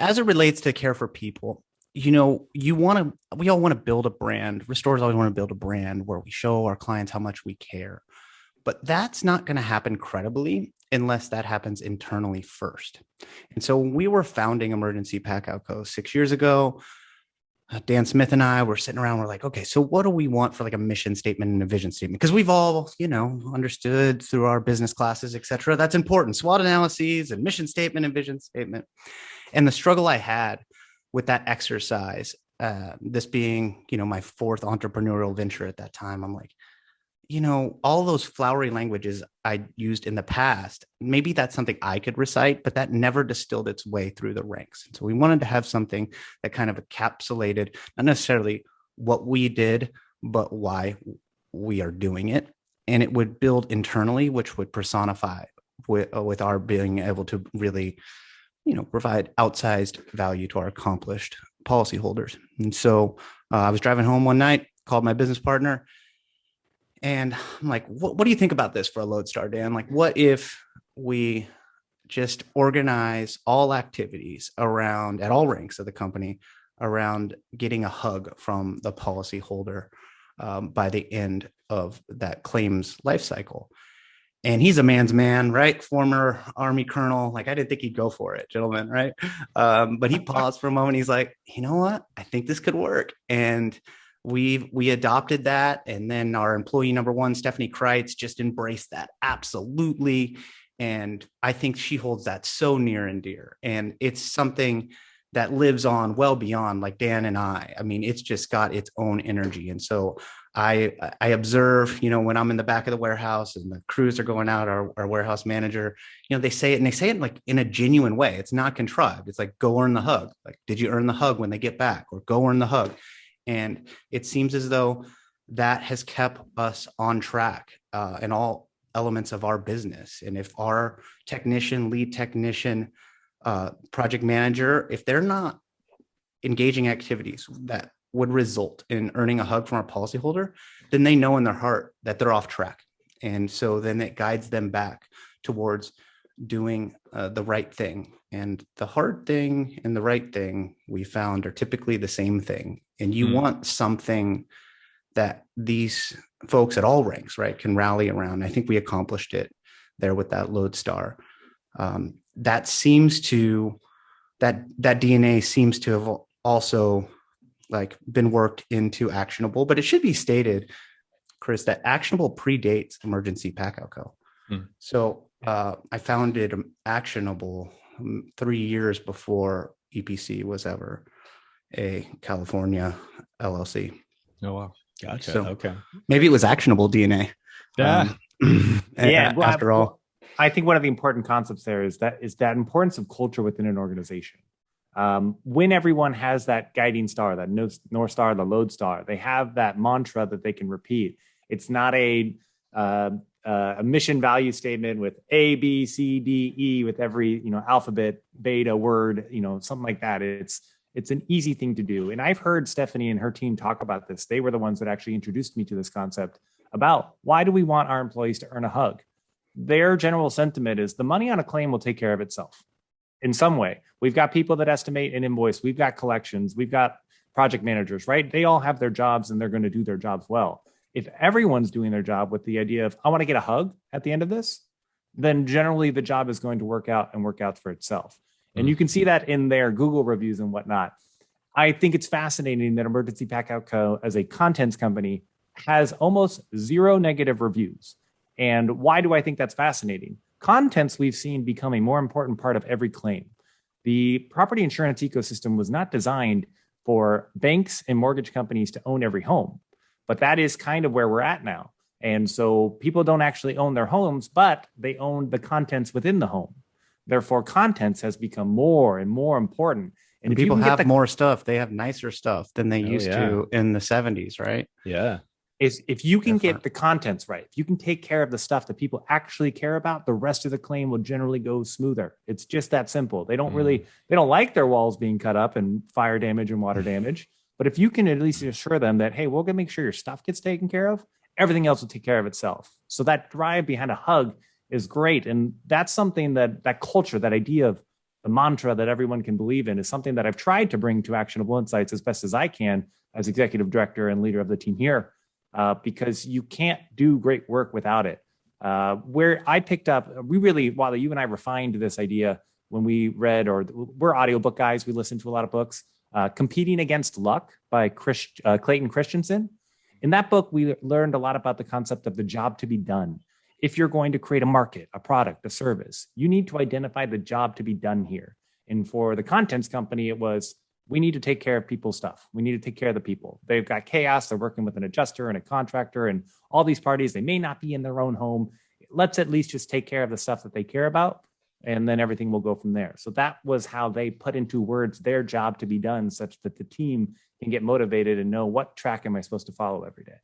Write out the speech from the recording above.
as it relates to care for people, we all want to build a brand. Restores always want to build a brand where we show our clients how much we care. But that's not going to happen credibly unless that happens internally first. And so when we were founding Emergency Packout Co. 6 years ago, Dan Smith and I were sitting around. We're like, okay, so what do we want for like a mission statement and a vision statement? Because we've all, understood through our business classes, et cetera, that's important. SWOT analyses and mission statement and vision statement. And the struggle I had with that exercise, this being, my fourth entrepreneurial venture at that time, I'm like, all those flowery languages I used in the past, maybe that's something I could recite, but that never distilled its way through the ranks. So we wanted to have something that kind of encapsulated, not necessarily what we did, but why we are doing it. And it would build internally, which would personify with our being able to really, provide outsized value to our accomplished policyholders. And so I was driving home one night, called my business partner, and I'm like, what do you think about this for a Lodestar, Dan? Like, what if we just organize all activities around, at all ranks of the company, around getting a hug from the policyholder by the end of that claims life cycle? And he's a man's man, right? Former Army colonel. Like, I didn't think he'd go for it, gentlemen, right? But he paused for a moment. He's like, you know what? I think this could work. And we adopted that. And then our employee number one, Stephanie Kreitz, just embraced that. Absolutely. And I think she holds that so near and dear. And it's something that lives on well beyond like Dan and I. I mean, it's just got its own energy. And so I observe, when I'm in the back of the warehouse and the crews are going out, our warehouse manager, they say it, and they say it like in a genuine way. It's not contrived. It's like, go earn the hug. Like, did you earn the hug when they get back? Or go earn the hug. And it seems as though that has kept us on track in all elements of our business. And if our technician, lead technician, project manager, if they're not engaging activities that would result in earning a hug from our policyholder, then they know in their heart that they're off track. And so then it guides them back towards doing the right thing. And the hard thing and the right thing we found are typically the same thing. And you want something that these folks at all ranks, right, can rally around. I think we accomplished it there with that Lodestar. That DNA seems to have also like been worked into Actionable, but it should be stated, Chris, that Actionable predates Emergency Packout Co. So I founded Actionable 3 years before EPC was ever a California LLC. Oh, wow. Gotcha. So okay. Maybe it was Actionable DNA. Yeah. After all. I think one of the important concepts there is that importance of culture within an organization. When everyone has that guiding star, that North Star, the Lodestar, they have that mantra that they can repeat. It's not a mission value statement with A, B, C, D, E with every alphabet, beta word, something like that. It's an easy thing to do. And I've heard Stephanie and her team talk about this. They were the ones that actually introduced me to this concept about why do we want our employees to earn a hug? Their general sentiment is the money on a claim will take care of itself in some way. We've got people that estimate and invoice. We've got collections. We've got project managers, right? They all have their jobs and they're going to do their jobs well. If everyone's doing their job with the idea of, I want to get a hug at the end of this, then generally the job is going to work out for itself. And you can see that in their Google reviews and whatnot. I think it's fascinating that Emergency Packout Co. as a contents company has almost zero negative reviews. And why do I think that's fascinating? Contents we've seen become a more important part of every claim. The property insurance ecosystem was not designed for banks and mortgage companies to own every home, but that is kind of where we're at now. And so people don't actually own their homes, but they own the contents within the home. Therefore, contents has become more and more important. And people have more stuff. They have nicer stuff than they used to in the 70s, right? Yeah. If you can get the contents right, if you can take care of the stuff that people actually care about, the rest of the claim will generally go smoother. It's just that simple. They don't like their walls being cut up and fire damage and water damage. But if you can at least assure them that, hey, we're going to make sure your stuff gets taken care of, everything else will take care of itself. So that drive behind a hug is great. And that's something that culture, that idea of the mantra that everyone can believe in is something that I've tried to bring to Actionable Insights as best as I can as executive director and leader of the team here, because you can't do great work without it. Where I picked up, Wally, you and I refined this idea when we read, or we're audiobook guys, we listen to a lot of books, Competing Against Luck by Clayton Christensen. In that book, we learned a lot about the concept of the job to be done. If you're going to create a market, a product, a service, you need to identify the job to be done here. And for the contents company, it was, we need to take care of people's stuff. We need to take care of the people. They've got chaos. They're working with an adjuster and a contractor and all these parties. They may not be in their own home. Let's at least just take care of the stuff that they care about, and then everything will go from there. So that was how they put into words their job to be done, such that the team can get motivated and know, what track am I supposed to follow every day.